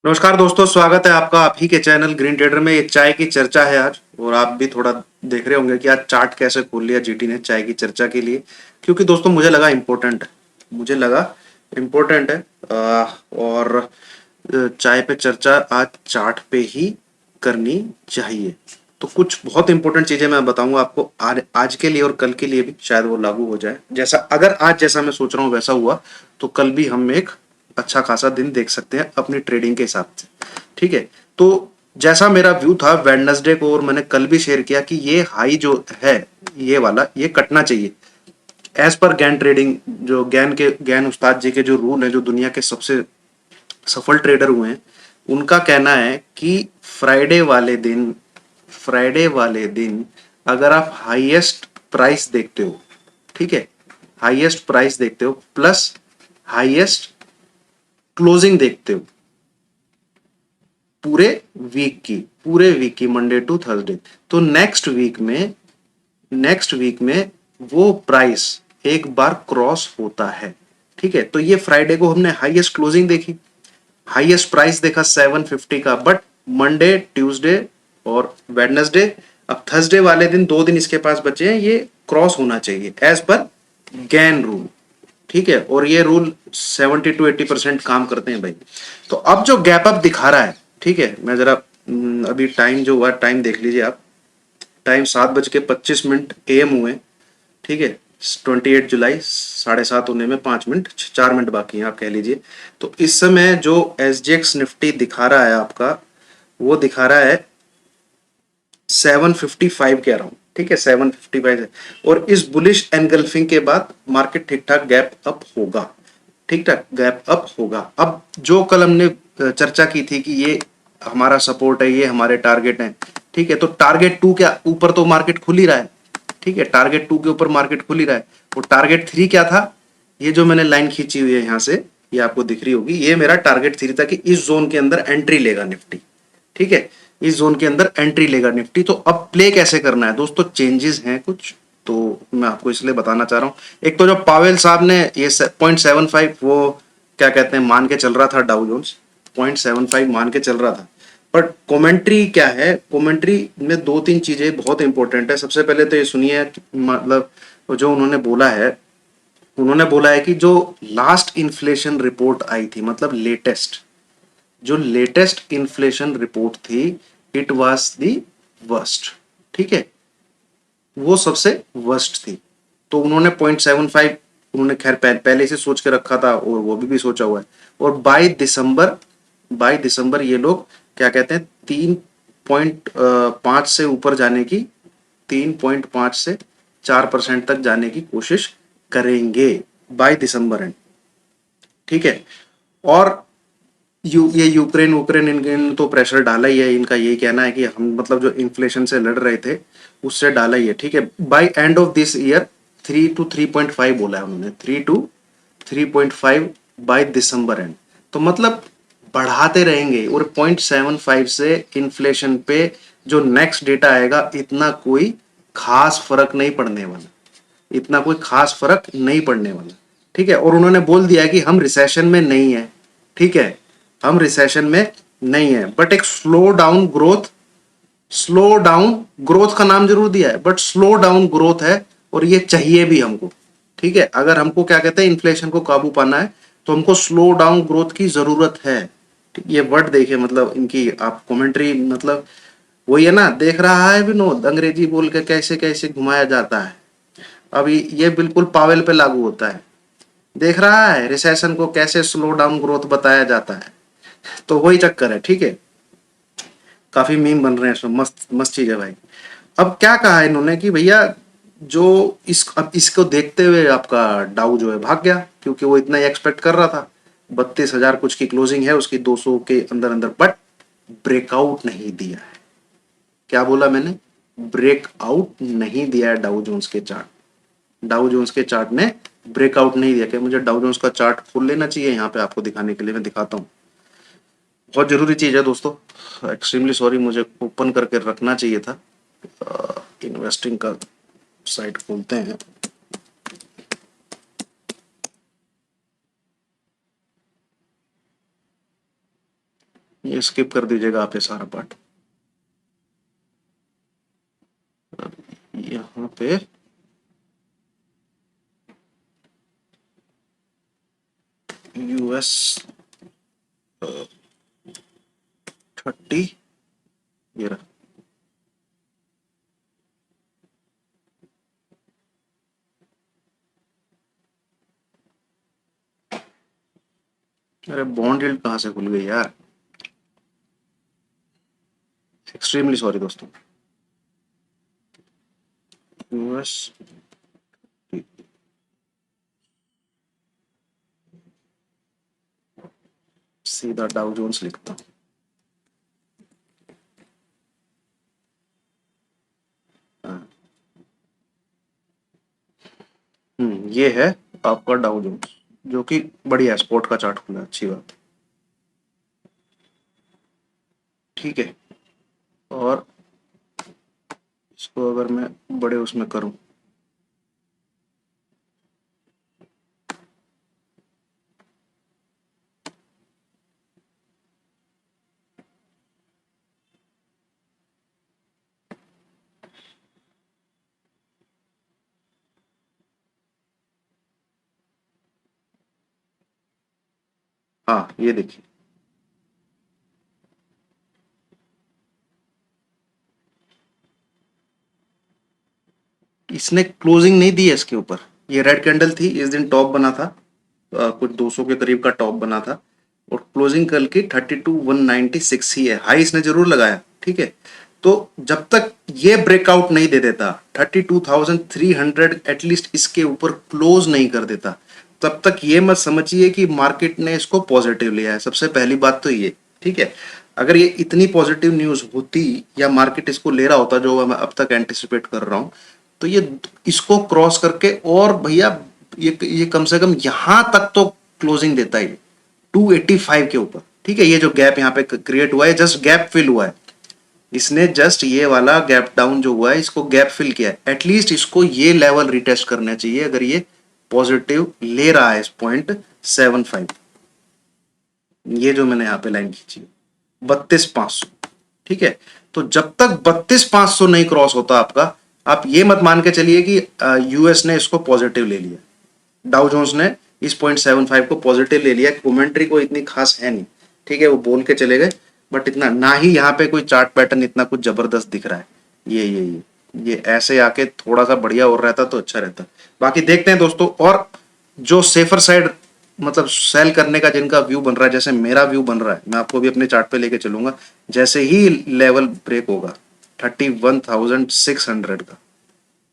नमस्कार दोस्तों, स्वागत है आपका आप ही के चैनल ग्रीन ट्रेडर में। ये चाय की चर्चा है आज, और आप भी थोड़ा देख रहे होंगे कि आज चार्ट कैसे खोल लिया जीटी ने चाय की चर्चा के लिए, क्योंकि दोस्तों मुझे लगा इम्पोर्टेंट है। और चाय पे चर्चा आज चार्ट पे ही करनी चाहिए। तो कुछ बहुत इंपॉर्टेंट चीजें मैं बताऊंगा आपको आज के लिए, और कल के लिए भी शायद वो लागू हो जाए। जैसा अगर आज जैसा मैं सोच रहा हूँ वैसा हुआ तो कल भी हम एक अच्छा खासा दिन देख सकते हैं अपनी ट्रेडिंग के हिसाब से। ठीक है, तो जैसा मेरा व्यू था वेडनेसडे को, और मैंने कल भी शेयर किया कि ये हाई जो है ये वाला ये कटना चाहिए एज पर गैन ट्रेडिंग। जो गैन उस्ताद जी के जो रूल है, जो दुनिया के सबसे सफल ट्रेडर हुए हैं, उनका कहना है कि फ्राइडे वाले दिन अगर आप हाईएस्ट प्राइस देखते हो, ठीक है, हाईएस्ट प्राइस देखते हो प्लस हाईएस्ट क्लोजिंग देखते हो पूरे वीक की मंडे टू थर्सडे, तो नेक्स्ट वीक में वो प्राइस एक बार क्रॉस होता है। ठीक है, तो ये फ्राइडे को हमने हाईएस्ट क्लोजिंग देखी, हाईएस्ट प्राइस देखा 750 का, बट मंडे, ट्यूसडे और वेडनेसडे, अब थर्सडे वाले दिन 2 दिन इसके पास बचे हैं, ये क्रॉस होना चाहिए एज पर गैन रूल। ठीक है, और ये रूल 70 to 80% काम करते हैं भाई। तो अब जो गैप अप दिखा रहा है, ठीक है, मैं जरा अभी टाइम जो हुआ टाइम देख लीजिए आप। टाइम 7:25 AM हुए। ठीक है, 28 जुलाई, 7:30 होने में 5 मिनट 4 मिनट बाकी हैं आप कह लीजिए। तो इस समय जो SGX निफ्टी दिखा रहा है आपका, वो दिखा रहा है 755 के अराउंड। ठीक है, 755 है, और इस बुलिश एनगल्फिंग के बाद मार्केट ठीक ठाक गैप अप होगा। ठीक ठाक गैप अप होगा। अब जो कल हमने चर्चा की थी कि ये हमारा सपोर्ट है, ये हमारे टारगेट हैं। ठीक है, तो टारगेट 2 के ऊपर तो मार्केट खुल ही रहा है। ठीक है, टारगेट 2 के ऊपर मार्केट खुल ही रहा है। और टारगेट 3 क्या था? ये जो मैंने लाइन खींची हुई है यहां से, ये आपको दिख रही होगी, ये मेरा टारगेट 3 था कि इस जोन के अंदर एंट्री लेगा निफ्टी। ठीक है, इस जोन के अंदर एंट्री लेगा निफ्टी। तो अब प्ले कैसे करना है दोस्तों, चेंजेस हैं कुछ, तो मैं आपको इसलिए बताना चाह रहा हूं। एक तो जो पावेल साहब ने ये 0.75 वो क्या कहते हैं मान के चल रहा था, डाउ जोन्स 0.75 मान के चल रहा था। बट कमेंट्री क्या है, कमेंट्री में 2-3 चीजें बहुत इंपॉर्टेंट है। सबसे पहले तो ये सुनिए, मतलब जो उन्होंने बोला है कि जो लास्ट इन्फ्लेशन रिपोर्ट आई थी, मतलब लेटेस्ट इन्फ्लेशन रिपोर्ट थी, इट वाज दी वर्स्ट। ठीक है, वो सबसे वर्स्ट थी। तो उन्होंने 0.75, उन्होंने खैर पहले से सोच के रखा था, और वो भी सोचा हुआ है। और बाय दिसंबर ये लोग क्या कहते हैं, 3.5 से ऊपर जाने की, 3.5 से 4% तक जाने की कोशिश करेंगे बाय दिसंबर एंड। ठीक है, और ये यूक्रेन वुक्रेन इनके तो प्रेशर डाला ही है। इनका यही कहना है कि हम मतलब जो इन्फ्लेशन से लड़ रहे थे उससे डाला ही है। ठीक है, by end of this year 3 to 3.5 बोला है उन्होंने, 3 to 3.5 बाय दिसंबर एंड। तो मतलब बढ़ाते रहेंगे, और 0.75 से इन्फ्लेशन पे जो नेक्स्ट डेटा आएगा, इतना कोई खास फर्क नहीं पड़ने वाला। ठीक है, और उन्होंने बोल दिया है कि हम रिसेशन में नहीं है। ठीक है, हम रिसेशन में नहीं है, बट एक स्लो डाउन ग्रोथ का नाम जरूर दिया है, बट स्लो डाउन ग्रोथ है, और ये चाहिए भी हमको। ठीक है, अगर हमको क्या कहते हैं इन्फ्लेशन को काबू पाना है, तो हमको स्लो डाउन ग्रोथ की जरूरत है। ठीक, ये वर्ड देखिए, मतलब इनकी आप कमेंट्री, मतलब वही है ना, देख रहा है विनोद, अंग्रेजी बोल के कैसे कैसे घुमाया जाता है। अभी ये बिल्कुल पावेल पे लागू होता है। देख रहा है रिसेशन को कैसे स्लो डाउन ग्रोथ बताया जाता है। तो वही चक्कर है। ठीक है, काफी मीम बन रहे हैं इसमें, मस्त मस्त चीज है भाई। अब क्या कहा है इन्होंने कि भैया, जो अब इसको देखते हुए आपका डाउ जो है भाग गया, क्योंकि वो इतना ही एक्सपेक्ट कर रहा था। 32,000 कुछ की क्लोजिंग है उसकी, 200 के अंदर अंदर, बट ब्रेकआउट नहीं दिया है। क्या बोला मैंने? ब्रेकआउट नहीं दिया है डाउ जोन्स के चार्ट ने ब्रेकआउट नहीं दिया। क्या मुझे डाउ जोन्स का चार्ट खोल लेना चाहिए यहाँ पे आपको दिखाने के लिए? मैं दिखाता हूँ, बहुत जरूरी चीज है दोस्तों। एक्सट्रीमली सॉरी, मुझे ओपन करके रखना चाहिए था। इन्वेस्टिंग का साइट खोलते हैं। ये स्किप कर दीजिएगा आप ये सारा पार्ट। यहाँ पे यूएस 30 ये रहा। अरे बॉन्ड यील्ड कहाँ से खुल गई यार, एक्सट्रीमली सॉरी दोस्तों। यूएस सीधा डाउ जोन्स लिखता हूँ। ये है आपका डाउ जोन्स, जो कि बढ़िया स्पोर्ट का चार्ट खुला है, अच्छी बात। ठीक है, और इसको अगर मैं बड़े उसमें करूं, हाँ ये देखिए, इसने क्लोजिंग नहीं दी है इसके ऊपर। ये रेड कैंडल थी, इस दिन टॉप बना था, कुछ 200 के करीब का टॉप बना था, और क्लोजिंग कल की 32,196 ही है। हाई इसने जरूर लगाया, ठीक है। तो जब तक ये ब्रेकआउट नहीं दे देता, 32,300 एटलीस्ट इसके ऊपर क्लोज नहीं कर देता, तब तक ये मत समझिए कि मार्केट ने इसको पॉजिटिव लिया है। सबसे पहली बात तो ये, ठीक है। अगर ये इतनी पॉजिटिव न्यूज होती या मार्केट इसको ले रहा होता जो मैं अब तक एंटिसिपेट कर रहा हूं, तो ये इसको क्रॉस करके, और भैया ये कम से कम यहां तक तो क्लोजिंग देता है 285 के ऊपर, ठीक है। ये जो गैप यहाँ पे क्रिएट हुआ है, जस्ट गैप फिल हुआ है, इसने जस्ट ये वाला गैप डाउन जो हुआ है इसको गैप फिल किया है। एटलीस्ट इसको ये लेवल रिटेस्ट करना चाहिए अगर ये पॉजिटिव ले रहा है इस 0.75, ये जो मैंने यहाँ पे लाइन खींची 32,500, ठीक है। तो जब तक 32,500 नहीं क्रॉस होता आपका, आप ये मत मान के चलिए कि यूएस ने इसको पॉजिटिव ले लिया, डाउ जोन्स ने इस 0.75 को पॉजिटिव ले लिया। कमेंट्री को इतनी खास है नहीं, ठीक है, वो बोल के चले गए, बट इतना ना ही यहाँ पे कोई चार्ट पैटर्न इतना कुछ जबरदस्त दिख रहा है। ये ऐसे आके थोड़ा सा बढ़िया और रहता तो अच्छा रहता। बाकी देखते हैं दोस्तों, और जो सेफर साइड मतलब सेल करने का जिनका व्यू बन रहा है, जैसे मेरा व्यू बन रहा है, मैं आपको भी अपने चार्ट पे लेके चलूंगा। जैसे ही लेवल ब्रेक होगा 31,600 का,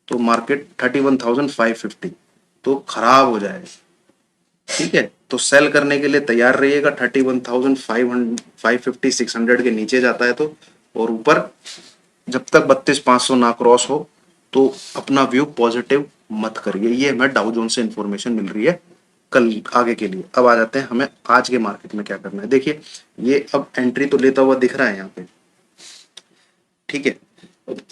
तो मार्केट 31,550 तो खराब हो जाएगा, ठीक है। तो सेल करने के लिए तैयार रहिएगा। 31,550 600 के नीचे जाता है तो, और ऊपर जब तक 32,500 ना क्रॉस हो तो अपना व्यू पॉजिटिव मत करिए। ये हमें डाउ जोन्स से इंफॉर्मेशन मिल रही है कल आगे के लिए। अब आ जाते हैं हमें आज के मार्केट में क्या करना है। देखिए ये अब एंट्री तो लेता हुआ दिख रहा है यहाँ पे, ठीक है।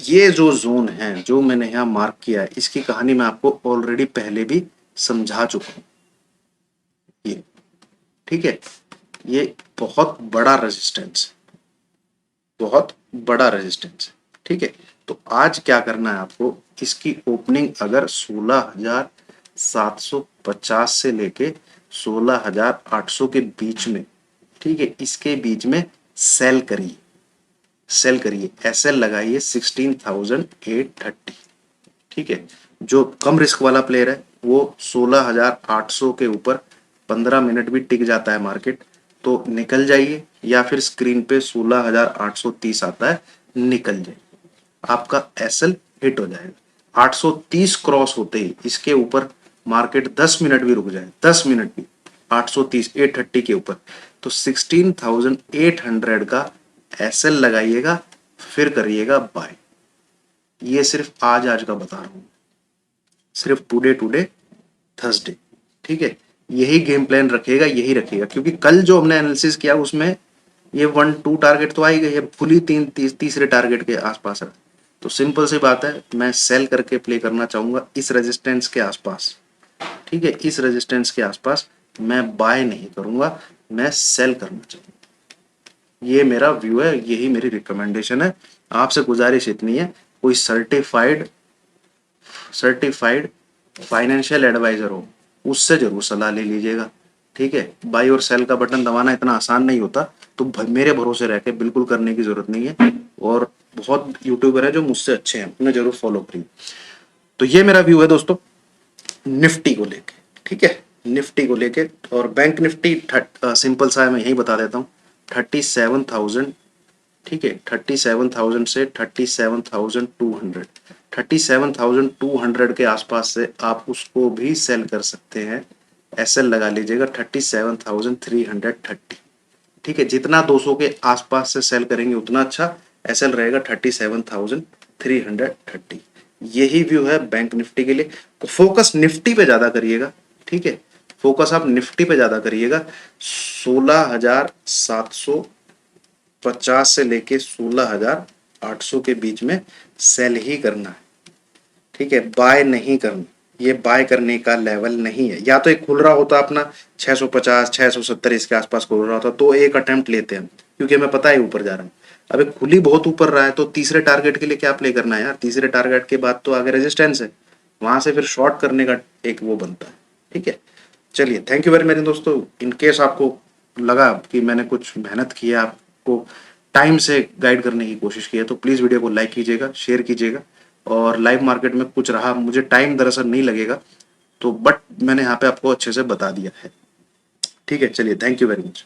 ये जो जोन है जो मैंने यहाँ मार्क किया है, इसकी कहानी मैं आपको ऑलरेडी पहले भी समझा चुका हूं, ये ठीक है। ये बहुत बड़ा रेजिस्टेंस है, बहुत बड़ा रेजिस्टेंस है, ठीक है। तो आज क्या करना है आपको, इसकी ओपनिंग अगर 16,750 से लेके 16,800 के बीच में, ठीक है, इसके बीच में सेल करिए, सेल करिए, एसएल लगाइए 16,830, ठीक है। जो कम रिस्क वाला प्लेयर है वो 16,800 के ऊपर 15 मिनट भी टिक जाता है मार्केट तो निकल जाइए, या फिर स्क्रीन पे 16,830 आता है, निकल जाइए, आपका एसएल हिट हो जाएगा। 830 क्रॉस होते ही इसके ऊपर मार्केट 10 मिनट भी रुक जाए, 10 मिनट भी 830 830 के ऊपर, तो 16,800 का एसएल लगाइएगा, फिर करिएगा बाय। ये सिर्फ आज आज का बता रहा हूं, सिर्फ टुडे थर्सडे, ठीक है। यही गेम प्लान रखेगा, यही रखेगा, क्योंकि कल जो हमने एनालिसिस किया उसमें ये 1-2 टारगेट तो आ ही गई है, फुली तीसरे टारगेट के आसपास है। तो सिंपल सी बात है, मैं सेल करके प्ले करना चाहूंगा इस रेजिस्टेंस के आसपास, ठीक है। इस रेजिस्टेंस के आसपास मैं बाय नहीं करूंगा, मैं सेल करना चाहूंगा। ये मेरा व्यू है, यही मेरी रिकमेंडेशन है। आपसे गुजारिश इतनी है, कोई सर्टिफाइड सर्टिफाइड फाइनेंशियल एडवाइजर हो, उससे जरूर सलाह ले लीजिएगा। ठीक है, बाई और सेल का बटन दबाना इतना आसान नहीं होता, तो मेरे भरोसे रह के बिल्कुल करने की जरूरत नहीं है। और बहुत यूट्यूबर है जो मुझसे अच्छे हैं, उन्हें जरूर फॉलो करिए। तो ये मेरा व्यू है दोस्तों निफ्टी को लेके। ठीक है, निफ्टी को लेके। और बैंक निफ्टी सिंपल सा है, मैं यही बता देता हूँ, 37,000। ठीक है, 37,000 से 37,200, 37,200 के आसपास से आप उसको भी सेल कर सकते हैं। एसएल लगा लीजिएगा 37,330। ठीक है, जितना 200 के आसपास से सेल करेंगे उतना अच्छा। एसएल रहेगा 37,330। यही व्यू है बैंक निफ्टी के लिए। तो फोकस निफ्टी पे ज्यादा करिएगा। ठीक है, फोकस आप निफ्टी पे ज्यादा करिएगा। 16,750 से लेके 16,800 के बीच में सेल ही करना है। ठीक है, बाय नहीं करना, ये बाय करने का लेवल नहीं है। या तो एक खुल रहा होता अपना 650 670 इसके आसपास खुल रहा होता तो एक अटेम्प्ट लेते हैं, क्योंकि हमें पता है ऊपर जा रहा है। अबे खुली बहुत ऊपर रहा है तो तीसरे टारगेट के लिए क्या प्ले करना है यार, तीसरे टारगेट के बाद तो आगे रेजिस्टेंस है, वहां से फिर शॉर्ट करने का एक वो बनता है। ठीक है, चलिए, थैंक यू वेरी मच दोस्तों। इन केस आपको लगा कि मैंने कुछ मेहनत की है, आपको टाइम से गाइड करने की कोशिश की है, तो प्लीज वीडियो को लाइक कीजिएगा, शेयर कीजिएगा। और लाइव मार्केट में कुछ रहा, मुझे टाइम दरअसल नहीं लगेगा, तो बट मैंने यहाँ पे आपको अच्छे से बता दिया है। ठीक है, चलिए, थैंक यू वेरी मच।